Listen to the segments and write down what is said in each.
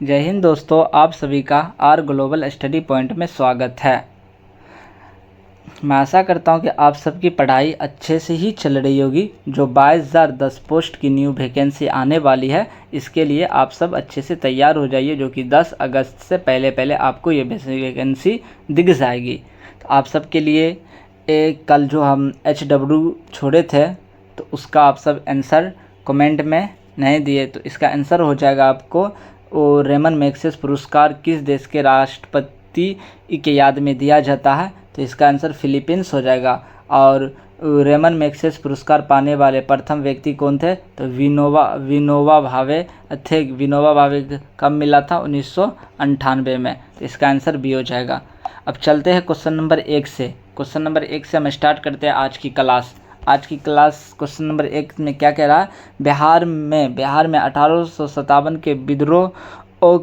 जय हिंद दोस्तों, आप सभी का आर ग्लोबल स्टडी पॉइंट में स्वागत है। मैं आशा करता हूं कि आप सबकी पढ़ाई अच्छे से ही चल रही होगी। जो 22,010 पोस्ट की न्यू वैकेंसी आने वाली है, इसके लिए आप सब अच्छे से तैयार हो जाइए, जो कि 10 अगस्त से पहले पहले आपको ये वैकेंसी दिख जाएगी। तो आप सबके लिए कल जो हम HW छोड़े थे, तो उसका आप सब आंसर कमेंट में नहीं दिए, तो इसका आंसर हो जाएगा आपको रेमन मैग्सेसे पुरस्कार किस देश के राष्ट्रपति के याद में दिया जाता है। तो इसका आंसर फिलीपींस हो जाएगा। और रेमन मैग्सेसे पुरस्कार पाने वाले प्रथम व्यक्ति कौन थे? तो विनोबा भावे थे। विनोबा भावे कब मिला था? 1998 में। तो इसका आंसर बी हो जाएगा। अब चलते हैं क्वेश्चन नंबर 1 से। क्वेश्चन नंबर 1 से हम स्टार्ट करते हैं आज की क्लास। क्वेश्चन नंबर 1 में क्या कह रहा है? बिहार में 1857 के विद्रोह और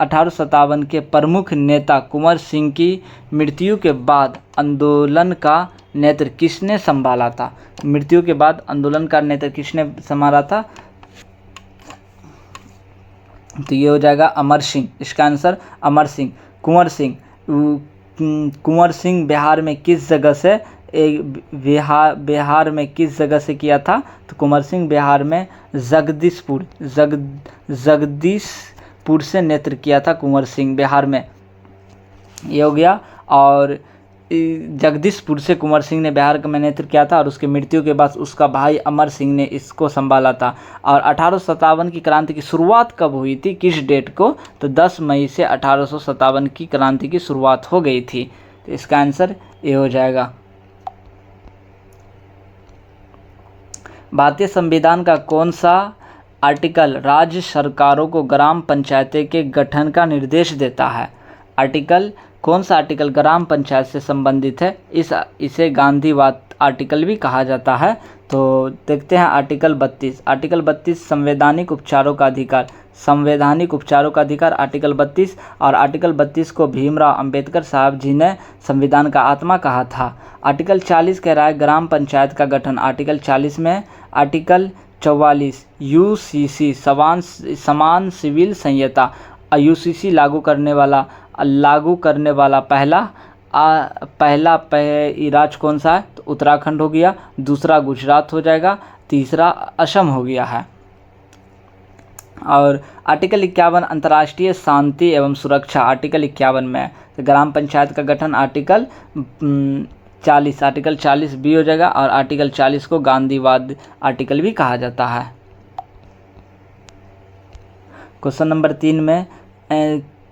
1857 के प्रमुख नेता कुंवर सिंह की मृत्यु के बाद आंदोलन का नेतृत्व किसने संभाला था? मृत्यु के बाद आंदोलन का नेतृत्व किसने संभाला था? तो ये हो जाएगा अमर सिंह। इसका आंसर अमर सिंह। कुंवर सिंह बिहार में किस जगह से किया था? तो कुंवर सिंह बिहार में जगदीशपुर से नेतृत्व किया था कुंवर सिंह बिहार में। ये हो गया। और जगदीशपुर से कुंवर सिंह ने बिहार में नेतृत्व किया था, और उसकी मृत्यु के बाद उसका भाई अमर सिंह ने इसको संभाला था। और 1857 की क्रांति की शुरुआत कब हुई थी? किस डेट को? तो 10 मई से 1857 की क्रांति की शुरुआत हो गई थी। तो इसका आंसर ये हो जाएगा। भारतीय संविधान का कौन सा आर्टिकल राज्य सरकारों को ग्राम पंचायतें के गठन का निर्देश देता है? कौन सा आर्टिकल ग्राम पंचायत से संबंधित है? इसे गांधीवाद आर्टिकल भी कहा जाता है। तो देखते हैं आर्टिकल 32। आर्टिकल 32 संवैधानिक उपचारों का अधिकार आर्टिकल 32। और आर्टिकल 32 को भीमराव अंबेडकर साहब जी ने संविधान का आत्मा कहा था। आर्टिकल 40 कह रहा है ग्राम पंचायत का गठन। आर्टिकल 40 में आर्टिकल 44 UCC समान सिविल संहिता। UCC लागू करने वाला पहला राज्य कौन सा है? तो उत्तराखंड हो गया। दूसरा गुजरात हो जाएगा। तीसरा असम हो गया है। और आर्टिकल 51 अंतर्राष्ट्रीय शांति एवं सुरक्षा आर्टिकल 51 में। तो ग्राम पंचायत का गठन आर्टिकल 40 बी हो जाएगा। और आर्टिकल 40 को गांधीवाद आर्टिकल भी कहा जाता है। क्वेश्चन नंबर 3 में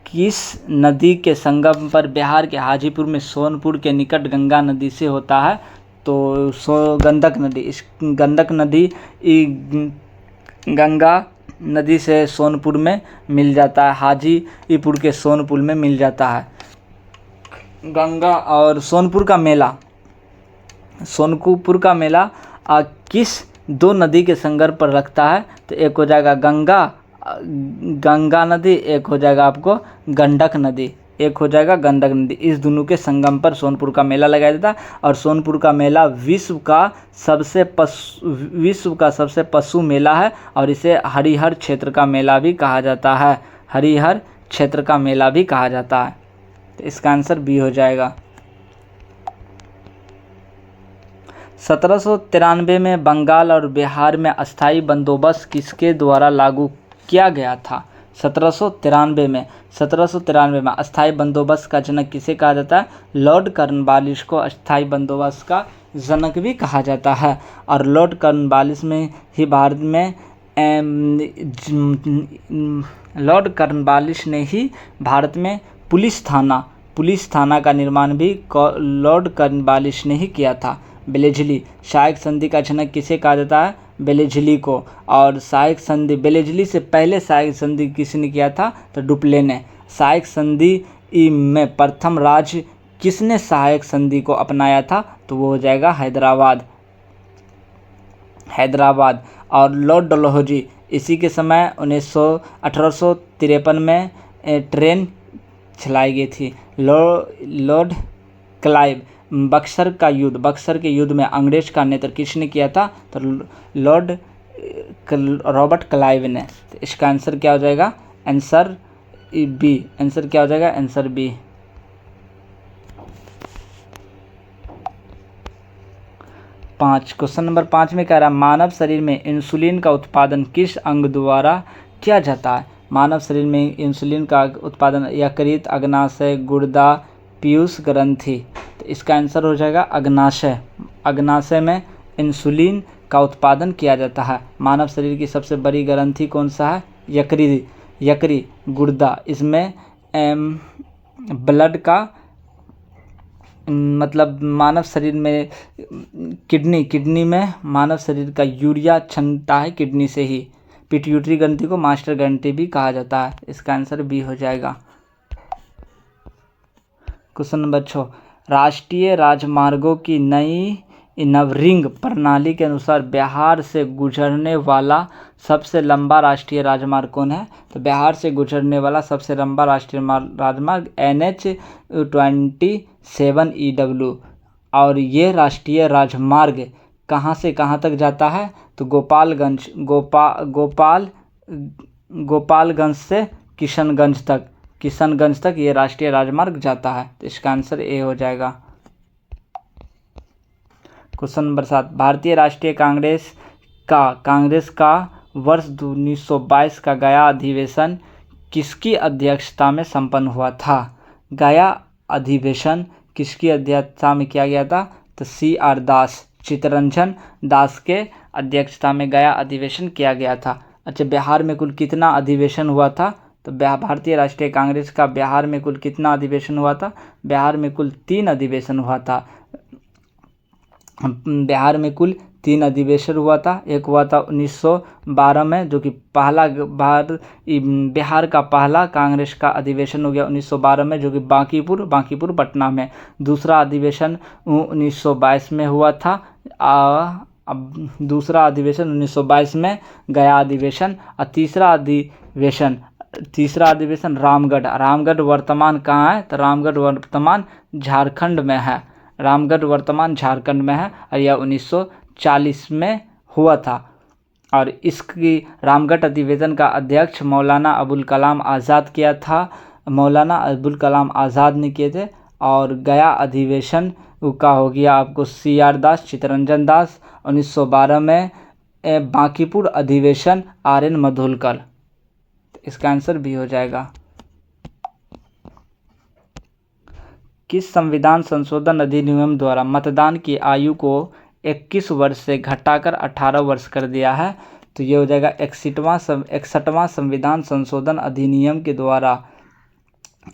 किस नदी के संगम पर बिहार के हाजीपुर में सोनपुर के निकट गंगा नदी से होता है? तो गंडक नदी। इस गंडक नदी गंगा नदी से सोनपुर में मिल जाता है। हाजीपुर के सोनपुर में मिल जाता है। गंगा और सोनपुर का मेला किस दो नदी के संगम पर रखता है? तो एक हो जाएगा गंगा नदी, एक हो जाएगा आपको गंडक नदी। इस दोनों के संगम पर सोनपुर का मेला लगाया जाता है। और सोनपुर का मेला विश्व का सबसे पशु मेला है, और इसे हरिहर क्षेत्र का मेला भी कहा जाता है। तो इसका आंसर बी हो जाएगा। 1793 में बंगाल और बिहार में अस्थायी बंदोबस्त किसके द्वारा लागू किया गया था? 1793 में अस्थायी बंदोबस्त का जनक किसे कहा जाता है? लॉर्ड कॉर्नवालिस को अस्थायी बंदोबस्त का जनक भी कहा जाता है। और लॉर्ड कॉर्नवालिस ने ही भारत में पुलिस थाना का निर्माण भी लॉर्ड कॉर्नवालिस ने ही किया था। बेलेजली सहायक संधि का जनक किसे कहा जाता है? बेलेजली को। और सहायक संधि बेलेजली से पहले सहायक संधि किसने किया था? तो डुप्ले ने। सहायक संधि में प्रथम राज्य किसने सहायक संधि को अपनाया था? तो वो हो जाएगा हैदराबाद। और लॉर्ड डलहौजी इसी के समय 1853 में ट्रेन चलाई गई थी। लॉर्ड क्लाइव बक्सर के युद्ध में अंग्रेज का नेतृत्व किसने किया था? तो रॉबर्ट क्लाइव ने। तो इसका आंसर क्या हो जाएगा? Answer B. आंसर क्या हो जाएगा? Answer B. क्वेश्चन नंबर 5 में कह रहा है मानव शरीर में इंसुलिन का उत्पादन किस अंग द्वारा किया जाता है? मानव शरीर में इंसुलिन का उत्पादन यकृत, अग्नाशय, गुर्दा, पीयूष ग्रंथि। तो इसका आंसर हो जाएगा अग्नाशय। अग्नाशय में इंसुलिन का उत्पादन किया जाता है। मानव शरीर की सबसे बड़ी ग्रंथि कौन सा है? यकृत, गुर्दा। इसमें ब्लड का मतलब मानव शरीर में किडनी में मानव शरीर का यूरिया क्षमता है किडनी से ही। पिट्यूटरी ग्रंथि को मास्टर ग्रंथि भी कहा जाता है। इसका आंसर बी हो जाएगा। क्वेश्चन नंबर 6, राष्ट्रीय राजमार्गों की नई नवरिंग प्रणाली के अनुसार बिहार से गुजरने वाला सबसे लंबा राष्ट्रीय राजमार्ग कौन है? तो बिहार से गुजरने वाला सबसे लंबा राष्ट्रीय राजमार्ग NH-27EW। और ये राष्ट्रीय राजमार्ग कहाँ से कहाँ तक जाता है? तो गोपालगंज से किशनगंज तक ये राष्ट्रीय राजमार्ग जाता है। तो इसका आंसर ए हो जाएगा। क्वेश्चन नंबर 7, भारतीय राष्ट्रीय कांग्रेस का वर्ष 1922 का गया अधिवेशन किसकी अध्यक्षता में संपन्न हुआ था? गया अधिवेशन किसकी अध्यक्षता में किया गया था? तो CR दास, चित्तरंजन दास के अध्यक्षता में गया अधिवेशन किया गया था। अच्छा, बिहार में कुल कितना अधिवेशन हुआ था? तो भारतीय राष्ट्रीय कांग्रेस का बिहार में कुल कितना अधिवेशन हुआ था? बिहार में कुल 3 अधिवेशन हुआ था। बिहार में कुल 3 अधिवेशन हुआ था। एक हुआ था 1912 में, जो कि पहला बिहार का पहला कांग्रेस का अधिवेशन हो गया 1912 में, जो कि बांकीपुर पटना में। दूसरा अधिवेशन 1922 में हुआ था। अब दूसरा अधिवेशन 1922 में गया अधिवेशन। और तीसरा अधिवेशन रामगढ़ वर्तमान कहाँ है? तो रामगढ़ वर्तमान झारखंड में है। और यह 1940 में हुआ था। और इसकी रामगढ़ अधिवेशन का अध्यक्ष मौलाना अबुल कलाम आज़ाद किया था। मौलाना अबुल कलाम आज़ाद ने किए थे। और गया अधिवेशन का हो गया आपको CR दास, चित्तरंजन दास। 1912 में बांकीपुर अधिवेशन RN मधुलकर। इसका आंसर भी हो जाएगा। किस संविधान संशोधन अधिनियम द्वारा मतदान की आयु को 21 वर्ष से घटाकर 18 वर्ष कर दिया है? तो ये हो जाएगा 61वां संविधान संशोधन अधिनियम के द्वारा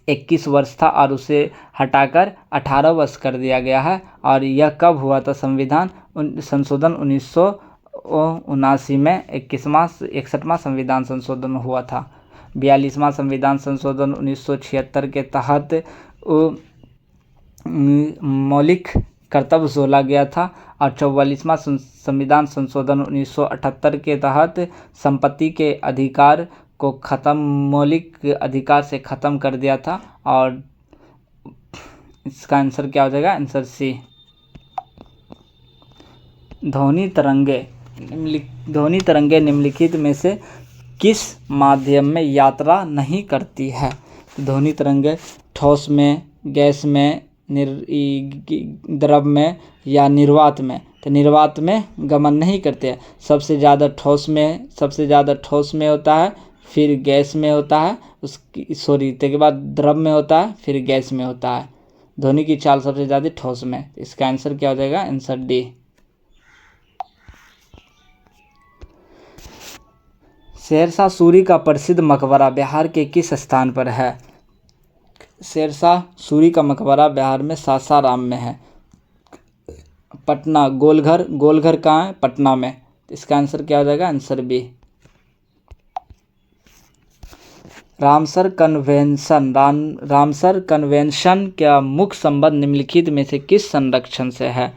21 वर्ष था और उसे हटाकर 18 वर्ष कर दिया गया है। और यह कब हुआ था संविधान संशोधन? 1979 में 61वां संविधान संशोधन हुआ था। 42वां संविधान संशोधन 1976 के तहत मौलिक कर्तव्य जोड़ा गया था। और 44वां संविधान संशोधन 1978 के तहत संपत्ति के अधिकार को मौलिक अधिकार से ख़त्म कर दिया था। और इसका आंसर क्या हो जाएगा? Answer C. ध्वनि तरंगे निम्नलिखित में से किस माध्यम में यात्रा नहीं करती है? ध्वनि तरंगे ठोस में, गैस में, द्रव में या निर्वात में? तो निर्वात में गमन नहीं करते हैं। सबसे ज़्यादा ठोस में होता है, फिर गैस में होता है, के बाद द्रव में होता है, फिर गैस में होता है। ध्वनि की चाल सबसे ज़्यादा ठोस में। इसका आंसर क्या हो जाएगा? Answer D. शेरशाह सूरी का प्रसिद्ध मकबरा बिहार के किस स्थान पर है? शेरशाह सूरी का मकबरा बिहार में सासाराम में है। पटना गोलघर कहाँ है? पटना में। इसका आंसर क्या हो जाएगा? Answer B. रामसर कन्वेंशन का मुख्य संबंध निम्नलिखित में से किस संरक्षण से है?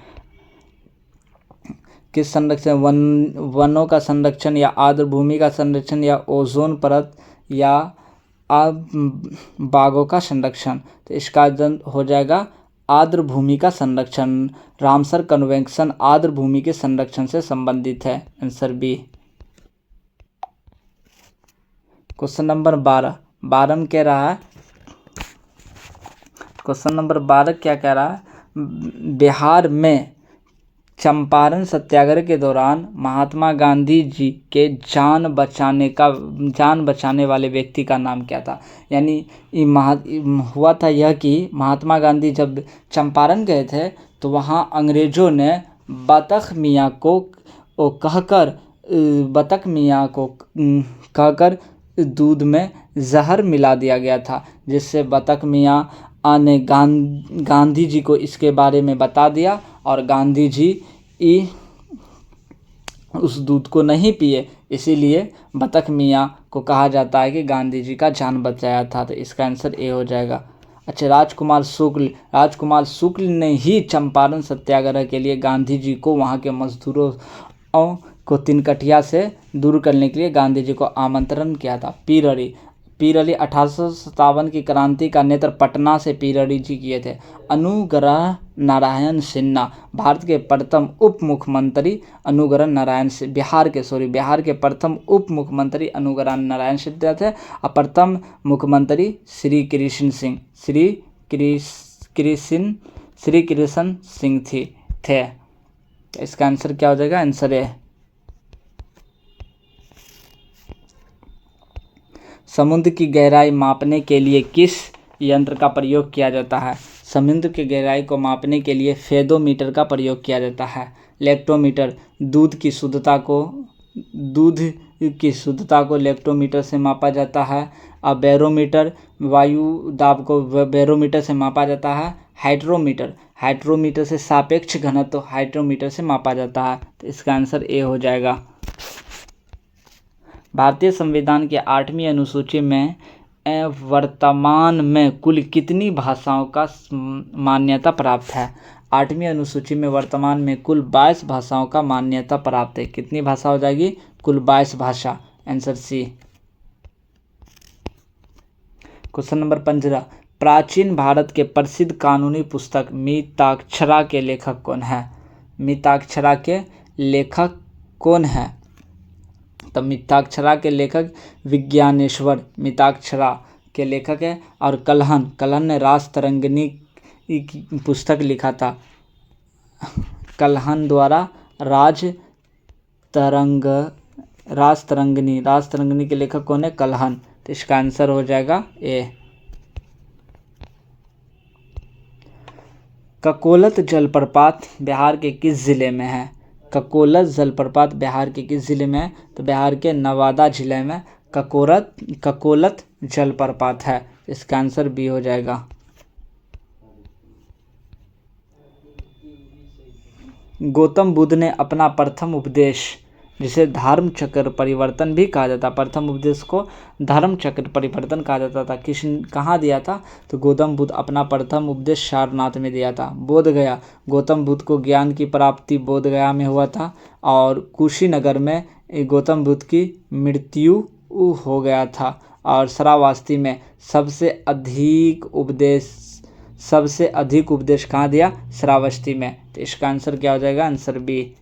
किस संरक्षण? वनों का संरक्षण या आर्द्र भूमि का संरक्षण या ओजोन परत या बागों का संरक्षण? तो इसका हो जाएगा आर्द्र भूमि का संरक्षण। रामसर कन्वेंशन आर्द्र भूमि के संरक्षण से संबंधित है। Answer B. क्वेश्चन नंबर 12 12 में कह रहा है, क्वेश्चन नंबर 12 क्या कह रहा है, बिहार में चंपारण सत्याग्रह के दौरान महात्मा गांधी जी के जान बचाने वाले व्यक्ति का नाम क्या था। यानी हुआ था यह कि महात्मा गांधी जब चंपारण गए थे तो वहाँ अंग्रेज़ों ने बतख मियाँ को कहकर दूध में जहर मिला दिया गया था, जिससे बतख मियाँ ने गांधी जी को इसके बारे में बता दिया और गांधी जी उस दूध को नहीं पिए। इसीलिए बतख मियाँ को कहा जाता है कि गांधी जी का जान बचाया था। तो इसका आंसर ए हो जाएगा। अच्छा, राजकुमार शुक्ल ने ही चंपारण सत्याग्रह के लिए गांधी जी को वहाँ के मजदूरों को तिनकटिया से दूर करने के लिए गांधी जी को आमंत्रण किया था। पीर अली 1857 की क्रांति का नेतृत्व पटना से पीर अली जी किए थे। अनुग्रह नारायण सिन्हा भारत के प्रथम उप मुख्यमंत्री बिहार के प्रथम उप मुख्यमंत्री अनुग्रह नारायण सिन्हा थे और प्रथम मुख्यमंत्री श्री कृष्ण सिंह थे। इसका आंसर क्या हो जाएगा, आंसर है समुद्र की गहराई मापने के लिए किस यंत्र का प्रयोग किया जाता है। समुद्र की गहराई को मापने के लिए फेदोमीटर का प्रयोग किया जाता है। लेक्टोमीटर दूध की शुद्धता को लेक्टोमीटर से मापा जाता है। और बैरोमीटर वायु दाब को बैरोमीटर से मापा जाता है। हाइड्रोमीटर से सापेक्ष घनत्व हाइड्रोमीटर से मापा जाता है। तो इसका आंसर ए हो जाएगा। भारतीय संविधान के 8वीं अनुसूची में वर्तमान में कुल कितनी भाषाओं का मान्यता प्राप्त है। 8वीं अनुसूची में वर्तमान में कुल 22 भाषाओं का मान्यता प्राप्त है। कितनी भाषा हो जाएगी, कुल 22 भाषा, आंसर सी। क्वेश्चन नंबर 15 प्राचीन भारत के प्रसिद्ध कानूनी पुस्तक मिताक्षरा के लेखक कौन है। मिताक्षरा के लेखक कौन है। तो मिताक्षरा के लेखक विज्ञानेश्वर मिताक्षरा के लेखक है। और कल्हण ने राजतरंगिणी की पुस्तक लिखा था। कल्हण द्वारा राजतरंगिणी के लेखक कौन है, कल्हण। तो इसका आंसर हो जाएगा ए। ककोलत जलप्रपात बिहार के किस जिले में है। ककोलत जलप्रपात बिहार के किस जिले में है। तो बिहार के नवादा जिले में ककोलत जलप्रपात है। इसका आंसर बी हो जाएगा। गौतम बुद्ध ने अपना प्रथम उपदेश, जिसे धर्म चक्र परिवर्तन भी कहा जाता, प्रथम उपदेश को धर्म चक्र परिवर्तन कहा जाता था, कहाँ दिया था। तो गौतम बुद्ध अपना प्रथम उपदेश सारनाथ में दिया था। बोधगया, गौतम बुद्ध को ज्ञान की प्राप्ति बोधगया में हुआ था। और कुशीनगर में गौतम बुद्ध की मृत्यु हो गया था। और श्रावस्ती में सबसे अधिक उपदेश कहाँ दिया, श्रावस्ती में। तो इसका आंसर क्या हो जाएगा, आंसर बी।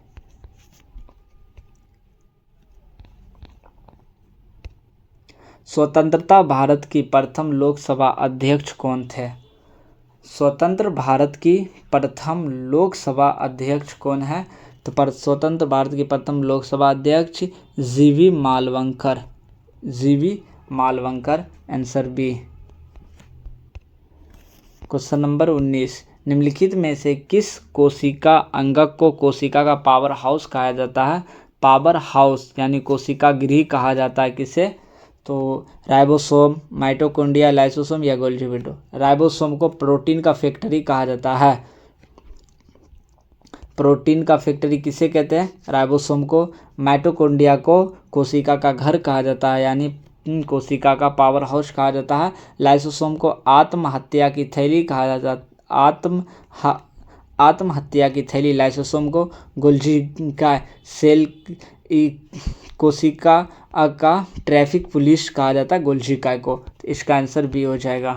स्वतंत्रता भारत की प्रथम लोकसभा अध्यक्ष कौन थे। स्वतंत्र भारत की प्रथम लोकसभा अध्यक्ष कौन है। तो स्वतंत्र भारत की प्रथम लोकसभा अध्यक्ष G V Mavalankar, answer B. Question number 19 निम्नलिखित में से किस कोशिका अंगक को कोशिका का पावर हाउस कहा जाता है। पावर हाउस यानी कोशिका गृह कहा जाता है किसे। तो राइबोसोम, माइटोकॉन्ड्रिया, लाइसोसोम या गोल्गी विंडो। राइबोसोम को प्रोटीन का फैक्ट्री कहा जाता है। प्रोटीन का फैक्ट्री किसे कहते हैं, राइबोसोम को। माइटोकॉन्ड्रिया को कोशिका का घर कहा जाता है, यानी कोशिका का पावर हाउस कहा जाता है। लाइसोसोम को आत्महत्या की थैली कहा जाता है। आत्महत्या की थैली लाइसोसोम को। गोल्गी सेल कोशिका का ट्रैफिक पुलिस कहा जाता है गोल्गी को। तो इसका आंसर बी हो जाएगा।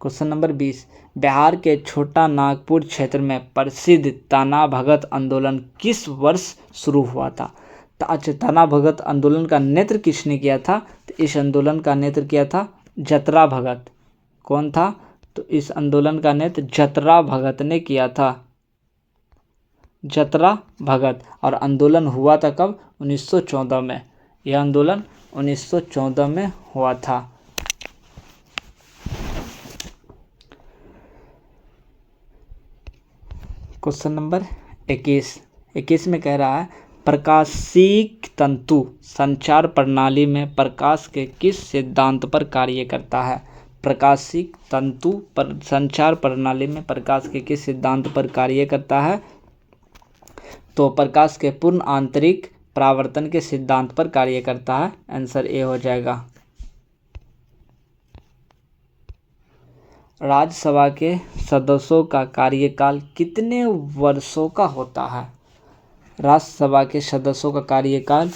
क्वेश्चन नंबर 20 बिहार के छोटा नागपुर क्षेत्र में प्रसिद्ध ताना भगत आंदोलन किस वर्ष शुरू हुआ था। तो अच्छा, थाना भगत आंदोलन का नेतृत्व किसने किया था? तो इस आंदोलन का नेतृत्व किया था जतरा भगत। कौन था? तो इस आंदोलन का नेतृत्व जतरा भगत ने किया था, जतरा भगत। और आंदोलन हुआ था कब? 1914 में। यह आंदोलन 1914 में हुआ था। क्वेश्चन नंबर 21 में कह रहा है प्रकाशिक तंतु संचार प्रणाली में प्रकाश के किस सिद्धांत पर कार्य करता है? प्रकाशिक तंतु पर संचार प्रणाली में प्रकाश के किस सिद्धांत पर कार्य करता है? तो प्रकाश के पूर्ण आंतरिक परावर्तन के सिद्धांत पर कार्य करता है। आंसर ए हो जाएगा। राज्यसभा के सदस्यों का कार्यकाल कितने वर्षों का होता है? राज्यसभा के सदस्यों का कार्यकाल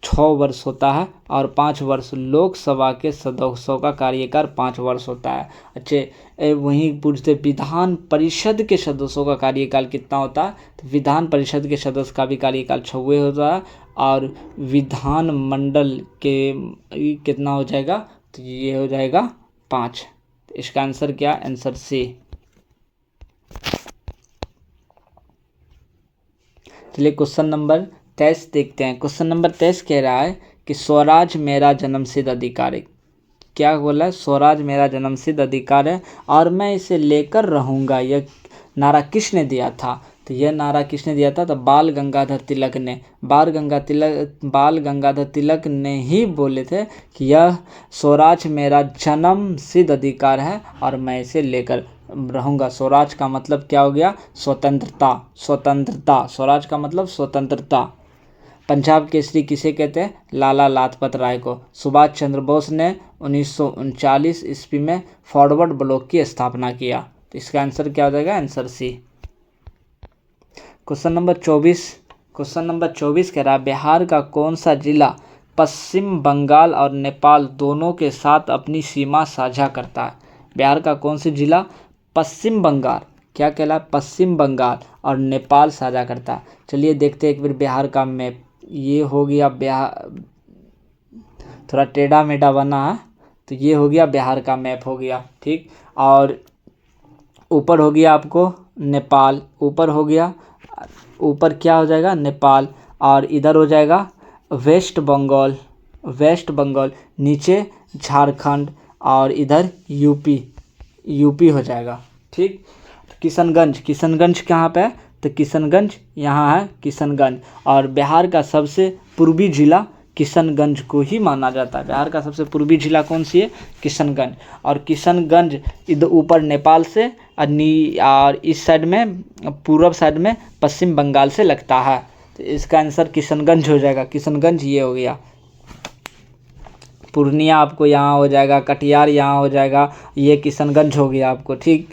6 वर्ष होता है और 5 वर्ष। लोकसभा के सदस्यों का कार्यकाल 5 वर्ष होता है। अच्छे, वहीं पूछते विधान परिषद के सदस्यों का कार्यकाल कितना होता है? तो विधान परिषद के सदस्य का भी कार्यकाल 6 होता है और विधान मंडल के कितना हो जाएगा? तो ये हो जाएगा 5। तो इसका आंसर क्या? Answer C. चलिए क्वेश्चन नंबर 23 देखते हैं। क्वेश्चन नंबर 23 कह रहा है कि स्वराज मेरा जन्मसिद्ध अधिकार है। क्या बोला है? स्वराज मेरा जन्मसिद्ध अधिकार है और मैं इसे लेकर रहूँगा। यह नारा किसने दिया था? तो यह नारा किसने दिया था? तो बाल गंगाधर तिलक ने। बाल गंगाधर तिलक ने ही बोले थे कि यह स्वराज मेरा जन्मसिद्ध अधिकार है और मैं इसे लेकर रहूँगा। स्वराज का मतलब क्या हो गया? स्वतंत्रता। स्वराज का मतलब स्वतंत्रता। पंजाब केसरी किसे कहते हैं? लाला लाजपत राय को। सुभाष चंद्र बोस ने 1939 ईस्वी में फॉरवर्ड ब्लॉक की स्थापना किया। तो इसका आंसर क्या हो जाएगा? Answer C. क्वेश्चन नंबर 24 कह रहा है बिहार का कौन सा जिला पश्चिम बंगाल और नेपाल दोनों के साथ अपनी सीमा साझा करता है? बिहार का कौन सा जिला पश्चिम बंगाल, क्या कहला? पश्चिम बंगाल और नेपाल साझा करता है। चलिए देखते हैं एक बार बिहार का मैप। ये हो गया बिहार, थोड़ा टेढ़ा मेढ़ा बना है, तो ये हो गया बिहार का मैप हो गया, ठीक। और ऊपर हो गया आपको नेपाल, ऊपर हो गया, ऊपर क्या हो जाएगा? नेपाल। और इधर हो जाएगा वेस्ट बंगाल, नीचे झारखंड और इधर यूपी हो जाएगा, ठीक। किशनगंज कहाँ पे है? तो किशनगंज यहाँ है, किशनगंज। और बिहार का सबसे पूर्वी जिला किशनगंज को ही माना जाता है। बिहार का सबसे पूर्वी जिला कौन सी है? किशनगंज। और किशनगंज इधर ऊपर नेपाल से और इस साइड में पूर्व साइड में पश्चिम बंगाल से लगता है। तो इसका आंसर किशनगंज हो जाएगा। किशनगंज ये हो गया। पूर्णिया आपको यहाँ हो जाएगा, कटिहार यहाँ हो जाएगा, ये किशनगंज हो गया आपको, ठीक।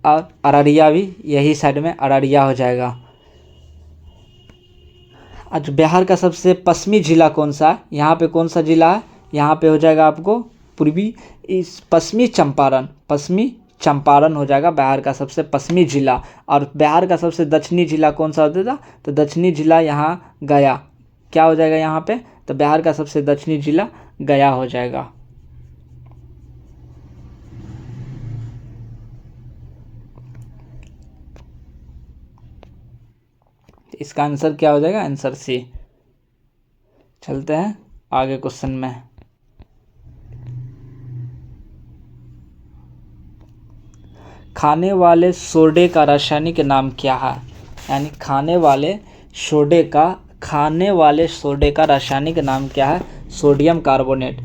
और अररिया भी यही साइड में अररिया हो जाएगा। आज बिहार का सबसे पश्चिमी जिला कौन सा है? यहाँ पे कौन सा जिला है? यहाँ पे हो जाएगा आपको पश्चिमी चंपारण हो जाएगा बिहार का सबसे पश्चिमी जिला। और बिहार का सबसे दक्षिणी जिला कौन सा होता था? तो दक्षिणी जिला यहाँ गया, क्या हो जाएगा यहाँ पे? तो बिहार का सबसे दक्षिणी जिला गया हो जाएगा। इसका आंसर क्या हो जाएगा? Answer C. चलते हैं आगे क्वेश्चन में। खाने वाले सोडे का रासायनिक नाम क्या है? यानी खाने वाले सोडे का रासायनिक नाम क्या है? सोडियम कार्बोनेट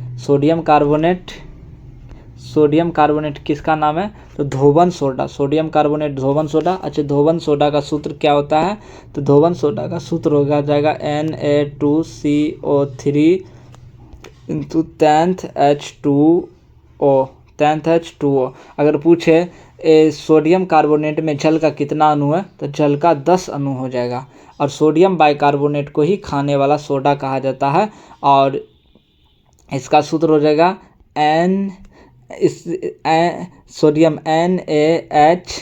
किसका नाम है? तो धोवन सोडा, सोडियम कार्बोनेट धोवन सोडा। अच्छा, धोवन सोडा का सूत्र क्या होता है? तो धोवन सोडा का सूत्र हो जाएगा Na2CO3 इंटू 10th H2O। अगर पूछे सोडियम कार्बोनेट में जल का कितना अणु है? तो जल का 10 अणु हो जाएगा। और सोडियम बाइकार्बोनेट को ही खाने वाला सोडा कहा जाता है। और इसका सूत्र हो जाएगा सोडियम NaH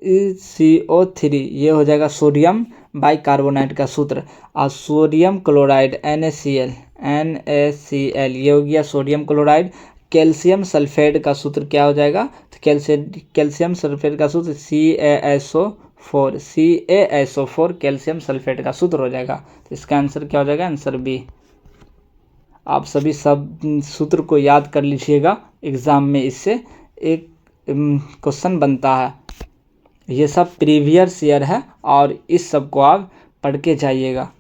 CO3 ये हो जाएगा सोडियम बाइकार्बोनेट का सूत्र। और सोडियम क्लोराइड NaCl ये हो गया सोडियम क्लोराइड। कैल्शियम सल्फेट का सूत्र क्या हो जाएगा, तो कैल्शियम सल्फेट का सूत्र CaSO4 कैल्शियम सल्फेट का सूत्र हो जाएगा। तो इसका आंसर क्या हो जाएगा, आंसर बी। आप सभी सब सूत्र को याद कर लीजिएगा, एग्जाम में इससे एक क्वेश्चन बनता है। ये सब प्रीवियस ईयर है और इस सब को आप पढ़ के जाइएगा।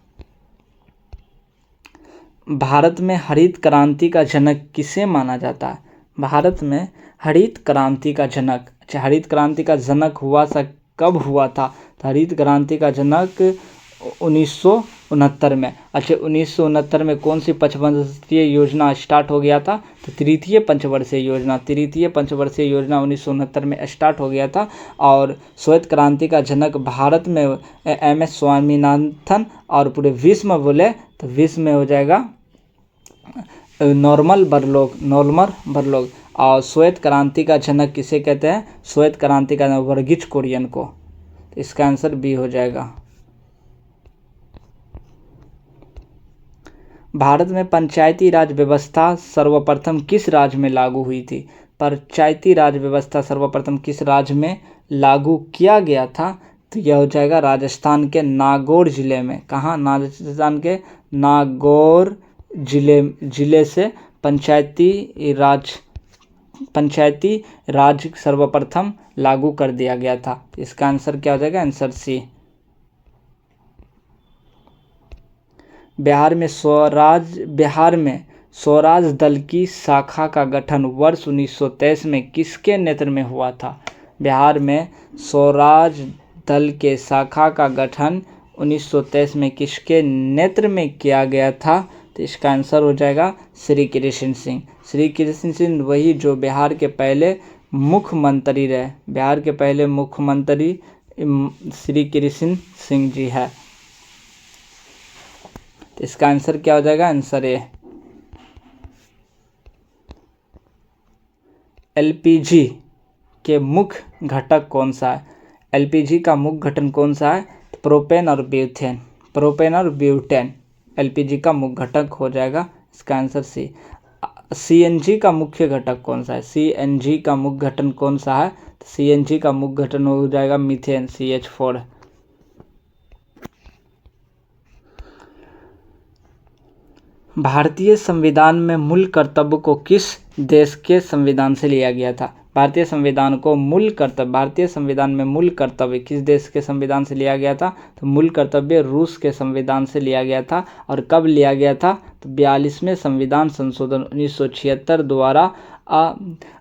भारत में हरित क्रांति का जनक किसे माना जाता है? भारत में हरित क्रांति का जनक, अच्छा हरित क्रांति का जनक हुआ सा कब हुआ था? तो हरित क्रांति का जनक 1969 में। अच्छा 1969 में कौन सी पंचवर्षीय योजना स्टार्ट हो गया था? तो तृतीय पंचवर्षीय योजना 1969 में स्टार्ट हो गया था। और श्वेत क्रांति का जनक भारत में MS स्वामीनाथन, और पूरे विश्व में बोले तो विश्व में हो जाएगा नॉर्मन बरलोग। और श्वेत क्रांति का जनक किसे कहते हैं? श्वेत क्रांति का वर्गीज कुरियन को। तो इसका आंसर बी हो जाएगा। भारत में पंचायती राज व्यवस्था सर्वप्रथम किस राज्य में लागू हुई थी? पंचायती राज व्यवस्था सर्वप्रथम किस राज्य में लागू किया गया था? तो यह हो जाएगा राजस्थान के नागौर जिले में। कहाँ? राजस्थान के नागौर जिले से पंचायती राज सर्वप्रथम लागू कर दिया गया था। इसका आंसर क्या हो जाएगा, आंसर सी। बिहार में स्वराज दल की शाखा का गठन वर्ष 1923 में किसके नेतृत्व में हुआ था? बिहार में स्वराज दल के शाखा का गठन 1923 में किसके नेतृत्व में किया गया था? तो इसका आंसर हो जाएगा श्री कृष्ण सिंह। श्री कृष्ण सिंह वही जो बिहार के पहले मुख्यमंत्री रहे। बिहार के पहले मुख्यमंत्री श्री कृष्ण सिंह जी है। तो इसका आंसर क्या हो जाएगा, आंसर ए। LPG के मुख्य घटक कौन सा है? LPG का मुख्य घटक कौन सा है? प्रोपेन और ब्यूटेन LPG का मुख्य घटक हो जाएगा। इसका आंसर सी। CNG का मुख्य घटक कौन सा है? CNG का मुख्य घटक कौन सा है? CNG का मुख्य घटक हो जाएगा मीथेन CH4। भारतीय संविधान में मूल कर्तव्य को किस देश के संविधान से लिया गया था? भारतीय संविधान में मूल कर्तव्य किस देश के संविधान से लिया गया था? तो मूल कर्तव्य रूस के संविधान से लिया गया था। और कब लिया गया था? तो 42वें संविधान संशोधन 1976 द्वारा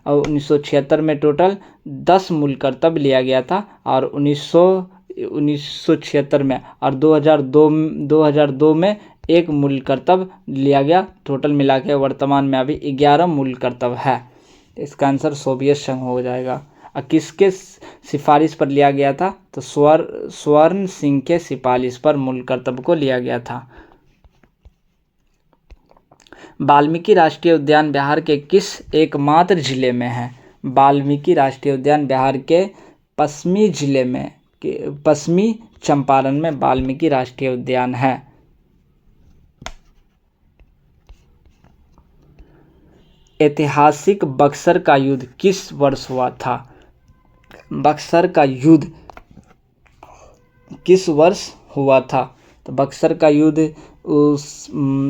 1976 में टोटल 10 मूल कर्तव्य लिया गया था। और 1976 में और 2002 में एक मूल कर्तव्य लिया गया। टोटल मिला के वर्तमान में अभी 11 मूल कर्तव्य है। इसका आंसर सोवियत संघ हो जाएगा। और किसके सिफारिश पर लिया गया था? तो स्वर्ण सिंह के सिफारिश पर मूल कर्तव्य को लिया गया था। वाल्मीकि राष्ट्रीय उद्यान बिहार के किस एकमात्र जिले में है? वाल्मीकि राष्ट्रीय उद्यान बिहार के पश्चिमी चंपारण में वाल्मीकि राष्ट्रीय उद्यान है। ऐतिहासिक बक्सर का युद्ध किस वर्ष हुआ था? बक्सर का युद्ध किस वर्ष हुआ था? तो बक्सर का युद्ध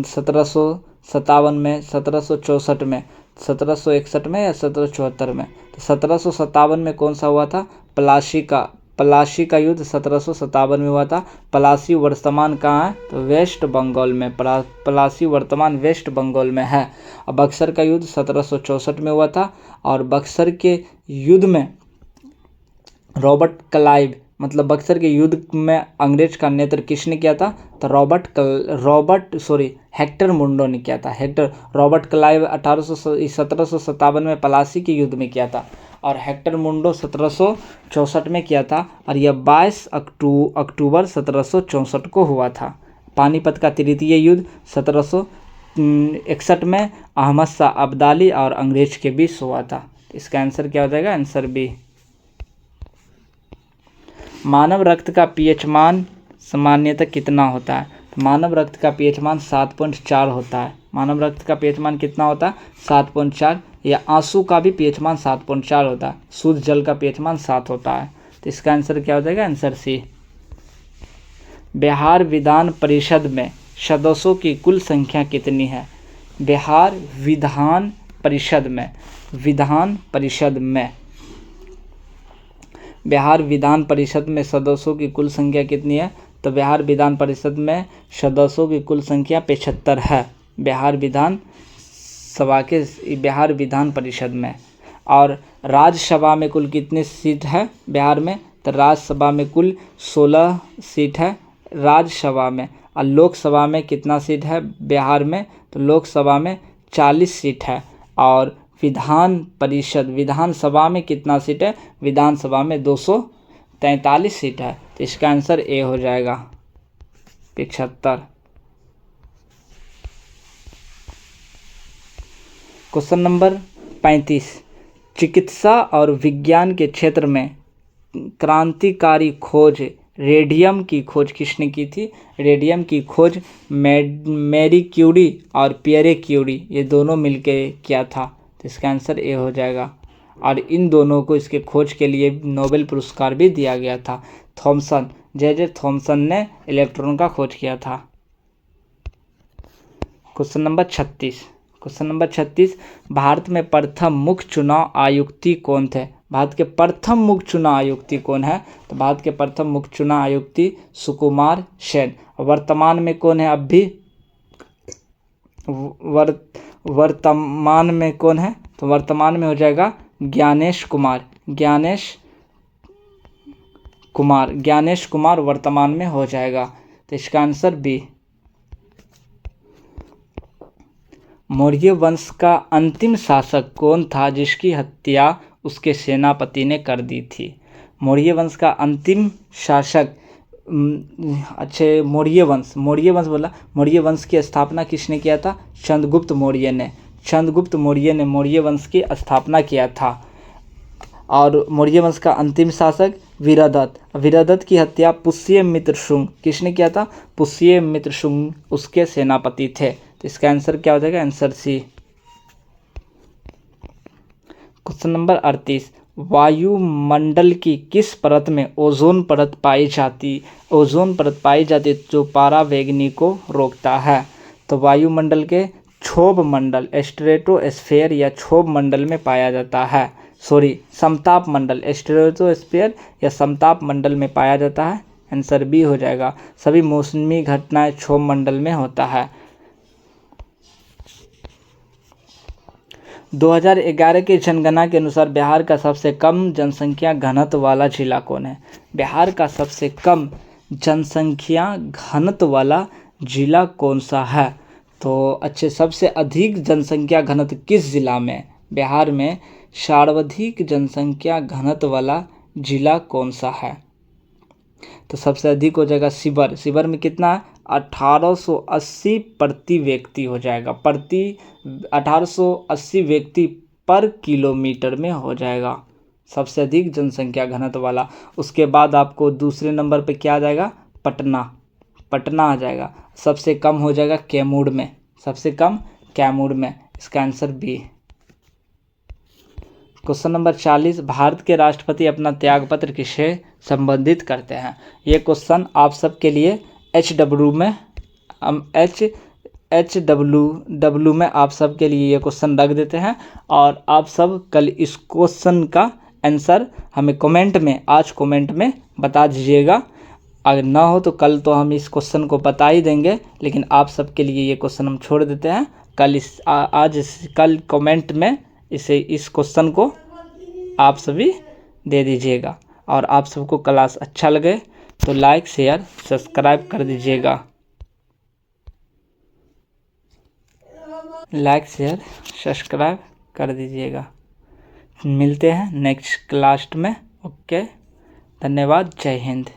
1757 में, 1764 में, 1761 में या 1774 में? तो 1757 में कौन सा हुआ था? पलासी का युद्ध 1757 में हुआ था। पलासी वर्तमान कहाँ है? तो वेस्ट बंगाल में। पलासी वर्तमान वेस्ट बंगाल में है। और बक्सर का युद्ध 1764 में हुआ था। और बक्सर के युद्ध में बक्सर के युद्ध में अंग्रेज का नेतृत्व किसने किया था? तो हेक्टर मुंडो ने किया था। रॉबर्ट क्लाइव 1757 में पलासी के युद्ध में किया था। और हेक्टर मुंडो 1764 में किया था। और यह 22 अक्टूबर 1764 को हुआ था। पानीपत का तृतीय युद्ध 1761 में अहमद शाह अब्दाली और अंग्रेज के बीच हुआ था। इसका आंसर क्या हो जाएगा? Answer B. मानव रक्त का पीएच मान सामान्यतः कितना होता है? तो मानव रक्त का पीएच मान 7.4 होता है। मानव रक्त का पीएच मान कितना होता है? 7.4। या आंसू का भी पीएच मान 7.4 होता है। शुद्ध जल का पीएच मान 7 होता है। तो इसका आंसर क्या हो जाएगा? आंसर सी। बिहार विधान परिषद में सदस्यों की कुल संख्या कितनी है? बिहार विधान परिषद में बिहार विधान परिषद में सदस्यों की कुल संख्या कितनी है? तो बिहार विधान परिषद में सदस्यों की कुल संख्या 75 है। बिहार विधान परिषद में। और राज्यसभा में कुल कितनी सीट है बिहार में? तो राज्यसभा में कुल 16 सीट है राज्यसभा में। और लोकसभा में कितना सीट है बिहार में? तो लोकसभा में 40 सीट है। और विधानसभा में कितना सीट है? विधानसभा में 243 सीट है। तो इसका आंसर ए हो जाएगा 75। Question number 35। चिकित्सा और विज्ञान के क्षेत्र में क्रांतिकारी खोज रेडियम की खोज किसने की थी? रेडियम की खोज मैरी क्यूरी और पियरे क्यूरी ये दोनों मिलके किया था। तो इसका आंसर ए हो जाएगा। और इन दोनों को इसके खोज के लिए नोबेल पुरस्कार भी दिया गया था। जे थॉमसन ने इलेक्ट्रॉन का खोज किया था। Question number 36। भारत में प्रथम मुख्य चुनाव आयुक्ति कौन थे? भारत के प्रथम मुख्य चुनाव आयुक्ति कौन है? तो भारत के प्रथम मुख्य चुनाव आयुक्ति सुकुमार सेन। वर्तमान में कौन है? वर्तमान में कौन है? तो वर्तमान में हो जाएगा ज्ञानेश कुमार वर्तमान में हो जाएगा। तो इसका आंसर बी। मौर्य वंश का अंतिम शासक कौन था जिसकी हत्या उसके सेनापति ने कर दी थी? मौर्य वंश का अंतिम शासक मौर्य वंश की स्थापना किसने किया था? चंद्रगुप्त मौर्य ने मौर्य वंश की स्थापना किया था। और मौर्य वंश का अंतिम शासक वीरदत्त की हत्या पुष्यमित्र शुंग किसने किया था? पुष्यमित्र शुंग उसके सेनापति थे। तो इसका आंसर क्या हो जाएगा? Answer C. Question number 38। वायुमंडल की किस परत में ओजोन परत पाई जाती जो पराबैंगनी को रोकता है? तो वायुमंडल के क्षोभ मंडल स्ट्रेटोस्फेयर या क्षोभ मंडल में पाया जाता है। समताप मंडल स्ट्रेटोस्फेयर या समताप मंडल में पाया जाता है। आंसर बी हो जाएगा। सभी मौसमी घटनाएं क्षोभ मंडल में होता है। 2011 की जनगणना के अनुसार बिहार का सबसे कम जनसंख्या घनत्व वाला जिला कौन है? बिहार का सबसे कम जनसंख्या घनत्व वाला जिला कौन सा है? तो सबसे अधिक जनसंख्या घनत्व किस जिला में? बिहार में सर्वाधिक जनसंख्या घनत्व वाला जिला कौन सा है? तो सबसे अधिक हो जाएगा शिवर में कितना है? 1880 प्रति व्यक्ति हो जाएगा। 1880 व्यक्ति पर किलोमीटर में हो जाएगा सबसे अधिक जनसंख्या घनत्व वाला। उसके बाद आपको दूसरे नंबर पे क्या आ जाएगा? पटना आ जाएगा। सबसे कम हो जाएगा कैमूर में। इसका answer B. Question number 40। Bharat के राष्ट्रपति अपना त्यागपत्र किससे संबंधित करते हैं? ये क्वेश्चन आप सबके लिए HW में आप सब के लिए ये क्वेश्चन रख देते हैं। और आप सब कल इस क्वेश्चन का आंसर हमें कमेंट में बता दीजिएगा। अगर ना हो तो कल तो हम इस क्वेश्चन को बता ही देंगे, लेकिन आप सब के लिए ये क्वेश्चन हम छोड़ देते हैं। कल कमेंट में इस क्वेश्चन को आप सभी दे दीजिएगा। और आप सबको क्लास अच्छा लगे तो लाइक शेयर सब्सक्राइब कर दीजिएगा। मिलते हैं नेक्स्ट क्लास में। ओके, धन्यवाद। जय हिंद।